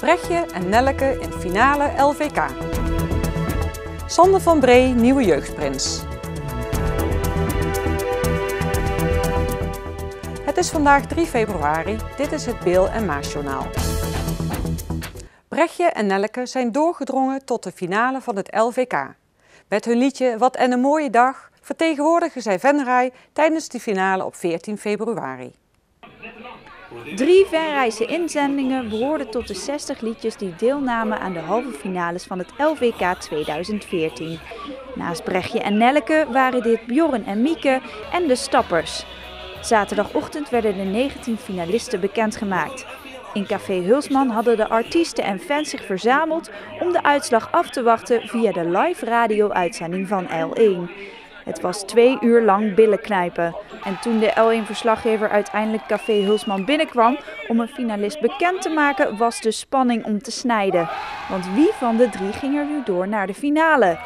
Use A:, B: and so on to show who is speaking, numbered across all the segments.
A: Brechtje en Nelleke in finale LVK. Sander van Bree, nieuwe jeugdprins. Het is vandaag 3 februari, dit is het Beel en Maasjournaal. Brechtje en Nelleke zijn doorgedrongen tot de finale van het LVK. Met hun liedje Wat en een mooie dag vertegenwoordigen zij Venray tijdens de finale op 14 februari.
B: 3 Venrayse inzendingen behoorden tot de 60 liedjes die deelnamen aan de halve finales van het LVK 2014. Naast Brechtje en Nelleke waren dit Bjorn en Mieke en de Stappers. Zaterdagochtend werden de 19 finalisten bekendgemaakt. In Café Hulsman hadden de artiesten en fans zich verzameld om de uitslag af te wachten via de live radio-uitzending van L1. Het was 2 uur lang billen knijpen. En toen de L1-verslaggever uiteindelijk Café Hulsman binnenkwam om een finalist bekend te maken, was de spanning om te snijden. Want wie van de 3 ging er nu door naar de finale?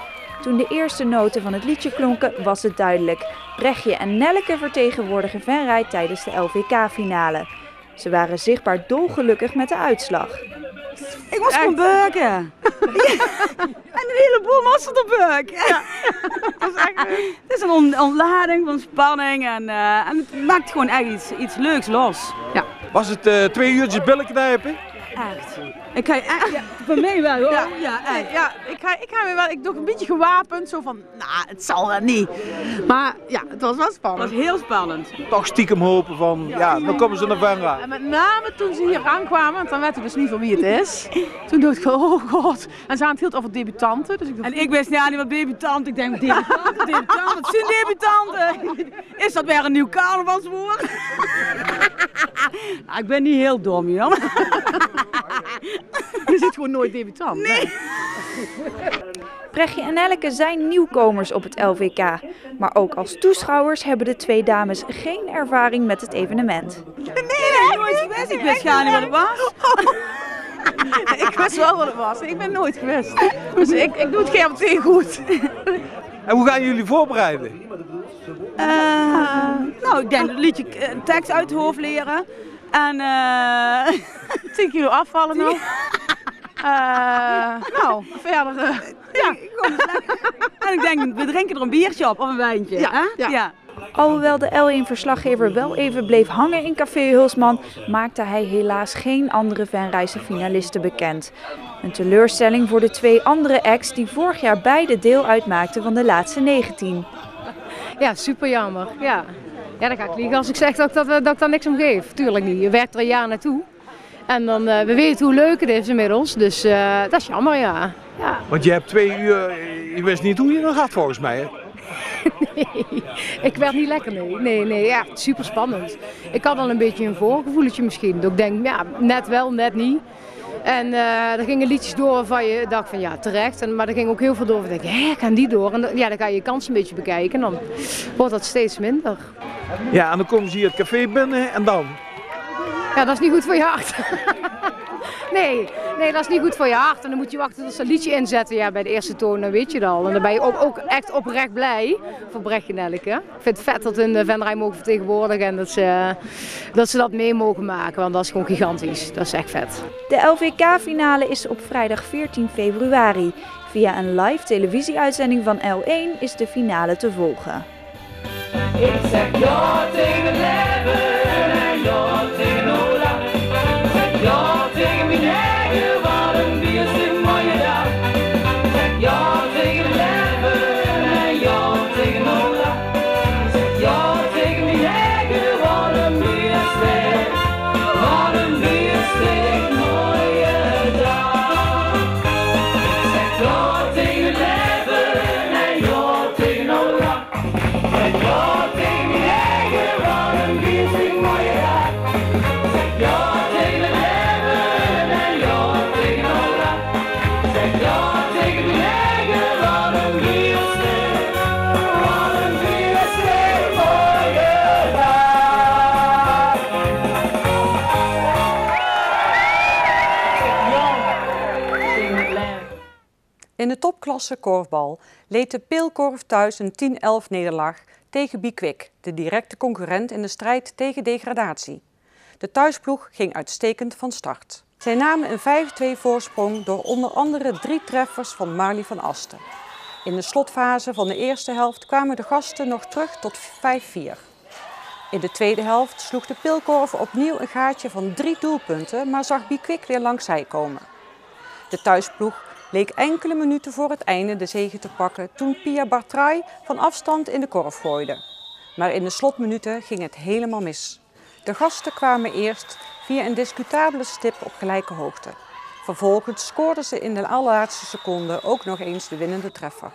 B: Toen de eerste noten van het liedje klonken, was het duidelijk. Brechtje en Nelleke vertegenwoordigen Venray tijdens de LVK-finale. Ze waren zichtbaar dolgelukkig met de uitslag.
C: Ik was gewoon beuken. Ja. En een heleboel was het op beuk. Ja. Het is een ontlading van spanning en het maakt gewoon echt iets leuks los. Ja.
D: Was het 2 uurtjes billen knijpen?
C: Echt. Ik ga echt, ja, voor mij wel hoor.
E: Ja, ik ga weer wel, ik doe een beetje gewapend, zo van, nou, het zal wel niet. Maar ja, het was wel spannend.
C: Het was heel spannend.
D: Toch stiekem hopen van, ja, dan komen ze naar Venray.
E: En met name toen ze hier aankwamen, want dan weet ik dus niet van wie het is. Toen dacht ik van, oh god. En ze hadden het heel over debutanten. Dus ik dacht,
C: en ik wist niet wat debutant. Ik denk, debutant, wat zijn debutanten? Is dat weer een nieuw carnavalswoord? Nou, ik ben niet heel dom, Jan.
E: Je zit gewoon nooit debutant.
C: Nee.
B: Brechtje en Nelleke zijn nieuwkomers op het LVK. Maar ook als toeschouwers hebben de 2 dames geen ervaring met het evenement.
C: Nee, nooit geweest. Ik wist gar niet wat het was.
E: Ik wist wel wat het was. Ik ben nooit geweest. Dus ik doe het geen meteen goed.
D: En hoe gaan jullie voorbereiden?
C: Nou, ik denk het liedje tekst uit het hoofd leren. En
E: 10 kilo afvallen nog. Nou, verder. Ja.
C: En ik denk, we drinken er een biertje op of een wijntje.
E: Ja,
C: hè? Ja.
B: Alhoewel de L1-verslaggever wel even bleef hangen in Café Hulsman, maakte hij helaas geen andere Venrayse finalisten bekend. Een teleurstelling voor de 2 andere acts die vorig jaar beide deel uitmaakten van de laatste 19.
F: Ja, super jammer. Ja, dan ga ik liegen als ik zeg dat ik daar niks om geef. Tuurlijk niet. Je werkt er een jaar naartoe. En dan, we weten hoe leuk het is inmiddels, dus dat is jammer, ja.
D: Want je hebt 2 uur, je wist niet hoe je nog gaat volgens mij, hè?
F: Nee, ik werd niet lekker, nee, ja, super spannend. Ik had al een beetje een voorgevoeletje misschien, dat ik denk, ja, net wel, net niet. En er gingen liedjes door waarvan je dacht van ja, terecht. Maar er ging ook heel veel door. Ik denk, gaan die door? En ja, dan ga je je kans een beetje bekijken en dan wordt dat steeds minder.
D: Ja, en dan komen ze hier het café binnen en dan?
F: Ja, dat is niet goed voor je hart. Nee, dat is niet goed voor je hart. En dan moet je wachten tot ze een liedje inzetten. Ja, bij de eerste toon, dan weet je het al. En dan ben je ook echt oprecht blij voor Brechtje en Nelleke. Ik vind het vet dat hun de Venray mogen vertegenwoordigen en dat ze dat mee mogen maken. Want dat is gewoon gigantisch. Dat is echt vet.
B: De LVK-finale is op vrijdag 14 februari. Via een live televisieuitzending van L1 is de finale te volgen.
G: Ik zeg ja tegen het leven en ja tegen Ola. Ik zeg ja tegen mijn eigen, wat een bierstuk mooie dag. Ik zeg ja tegen het leven en ja tegen Ola. Ik zeg ja tegen mijn eigen, wat een bierstuk mooie dag. Ik zeg ja tegen het leven en ja tegen Ola. Ik zeg ja.
A: In de topklasse korfbal leed de Peelkorf thuis een 10-11 nederlaag tegen Bikwik, de directe concurrent in de strijd tegen degradatie. De thuisploeg ging uitstekend van start. Zij namen een 5-2 voorsprong door onder andere 3 treffers van Marley van Asten. In de slotfase van de eerste helft kwamen de gasten nog terug tot 5-4. In de tweede helft sloeg de Pilkorf opnieuw een gaatje van 3 doelpunten, maar zag Bikwik weer langs zij komen. De thuisploeg leek enkele minuten voor het einde de zege te pakken toen Pia Bartray van afstand in de korf gooide. Maar in de slotminuten ging het helemaal mis. De gasten kwamen eerst via een discutabele stip op gelijke hoogte. Vervolgens scoorden ze in de allerlaatste seconde ook nog eens de winnende treffer.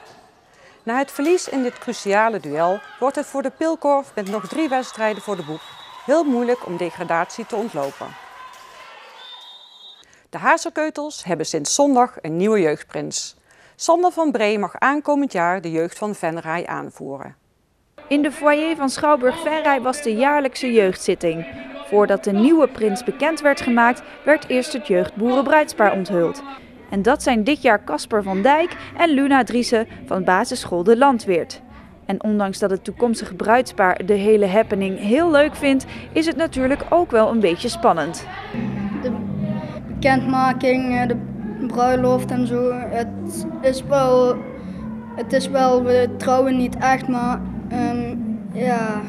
A: Na het verlies in dit cruciale duel wordt het voor de Pilkorf met nog 3 wedstrijden voor de boeg heel moeilijk om degradatie te ontlopen. De Hazekeutels hebben sinds zondag een nieuwe jeugdprins. Sander van Bree mag aankomend jaar de jeugd van Venray aanvoeren.
B: In de foyer van Schouwburg Venray was de jaarlijkse jeugdzitting. Voordat de nieuwe prins bekend werd gemaakt, werd eerst het jeugdboerenbruidspaar onthuld. En dat zijn dit jaar Casper van Dijk en Luna Driessen van basisschool De Landweert. En ondanks dat het toekomstige bruidspaar de hele happening heel leuk vindt, is het natuurlijk ook wel een beetje spannend.
H: De bekendmaking, de bruiloft en zo, het is wel, we trouwen niet echt, maar ja,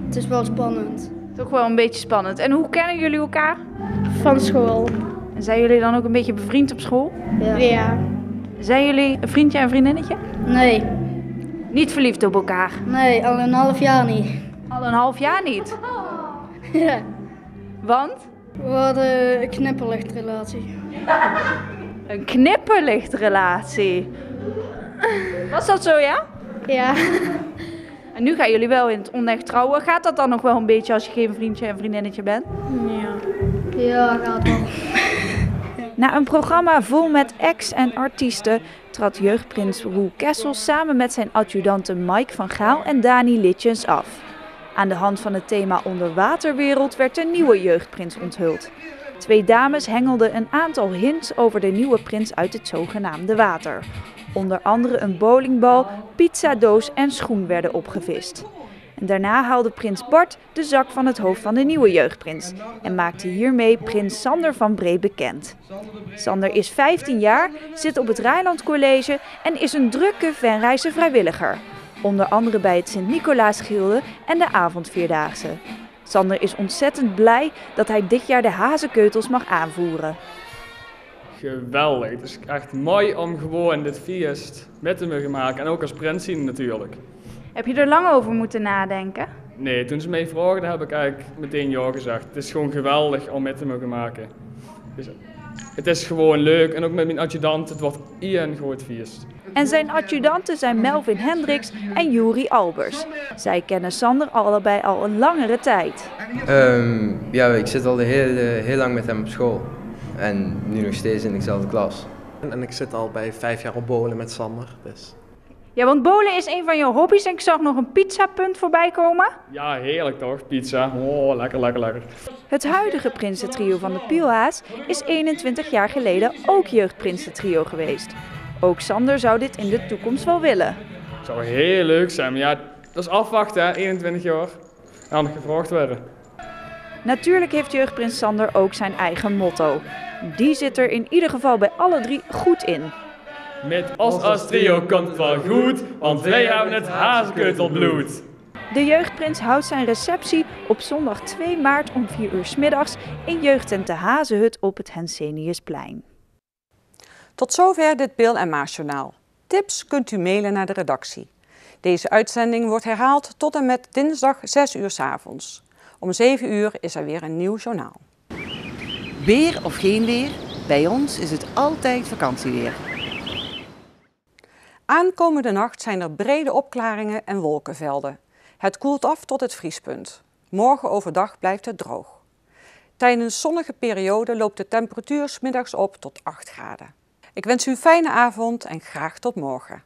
H: het is wel spannend.
B: Toch wel een beetje spannend. En hoe kennen jullie elkaar?
H: Van school.
B: En zijn jullie dan ook een beetje bevriend op school?
H: Ja.
B: Zijn jullie een vriendje en vriendinnetje?
H: Nee.
B: Niet verliefd op elkaar?
H: Nee, al een half jaar niet.
B: Al een half jaar niet?
H: Ja.
B: Want?
H: We hadden een knipperlichtrelatie.
B: Een knipperlichtrelatie. Was dat zo, ja?
H: Ja.
B: En nu gaan jullie wel in het onecht trouwen. Gaat dat dan nog wel een beetje als je geen vriendje en vriendinnetje bent?
H: Ja. Ja, gaat wel.
B: Na een programma vol met acts en artiesten trad jeugdprins Roel Kessel samen met zijn adjudanten Mike van Gaal en Dani Litjens af. Aan de hand van het thema onderwaterwereld werd de nieuwe jeugdprins onthuld. 2 dames hengelden een aantal hints over de nieuwe prins uit het zogenaamde water. Onder andere een bowlingbal, pizzadoos en schoen werden opgevist. En daarna haalde prins Bart de zak van het hoofd van de nieuwe jeugdprins en maakte hiermee prins Sander van Bree bekend. Sander is 15 jaar, zit op het Rijnland College en is een drukke Venrayse vrijwilliger. Onder andere bij het Sint-Nicolaasgilde en de avondvierdaagse. Sander is ontzettend blij dat hij dit jaar de Hazekeutels mag aanvoeren.
I: Geweldig, het is echt mooi om gewoon dit feest met te mogen maken en ook als prins zien natuurlijk.
B: Heb je er lang over moeten nadenken?
I: Nee, toen ze mij vroegen heb ik eigenlijk meteen ja gezegd. Het is gewoon geweldig om met te mogen maken. Dus het is gewoon leuk en ook met mijn adjudant, het wordt één groot feest.
B: En zijn adjudanten zijn Melvin Hendricks en Juri Albers. Zij kennen Sander allebei al een langere tijd.
J: Ja, ik zit al heel lang met hem op school. En nu nog steeds in dezelfde klas.
K: En ik zit al bij 5 jaar op bowlen met Sander. Dus.
B: Ja, want bowlen is een van jouw hobby's en ik zag nog een pizzapunt voorbij komen.
I: Ja, heerlijk toch, pizza. Oh, lekker, lekker, lekker.
B: Het huidige prinsentrio van de Pielhaas is 21 jaar geleden ook jeugdprinsentrio geweest. Ook Sander zou dit in de toekomst wel willen.
I: Het zou heel leuk zijn, maar ja, dat is afwachten, hè, 21 jaar. Kan nog gevraagd worden.
B: Natuurlijk heeft jeugdprins Sander ook zijn eigen motto. Die zit er in ieder geval bij alle 3 goed in.
I: Met ons als trio komt het wel goed, want wij hebben het Hazekeutelbloed.
B: De jeugdprins houdt zijn receptie op zondag 2 maart om 4 uur 's middags in jeugdtent de Hazehut op het Henseniusplein.
A: Tot zover dit Pil en Maas journaal. Tips kunt u mailen naar de redactie. Deze uitzending wordt herhaald tot en met dinsdag 6 uur 's avonds. Om 7 uur is er weer een nieuw journaal.
L: Weer of geen weer, bij ons is het altijd vakantieweer.
A: Aankomende nacht zijn er brede opklaringen en wolkenvelden. Het koelt af tot het vriespunt. Morgen overdag blijft het droog. Tijdens zonnige periode loopt de temperatuur 's middags op tot 8 graden. Ik wens u een fijne avond en graag tot morgen.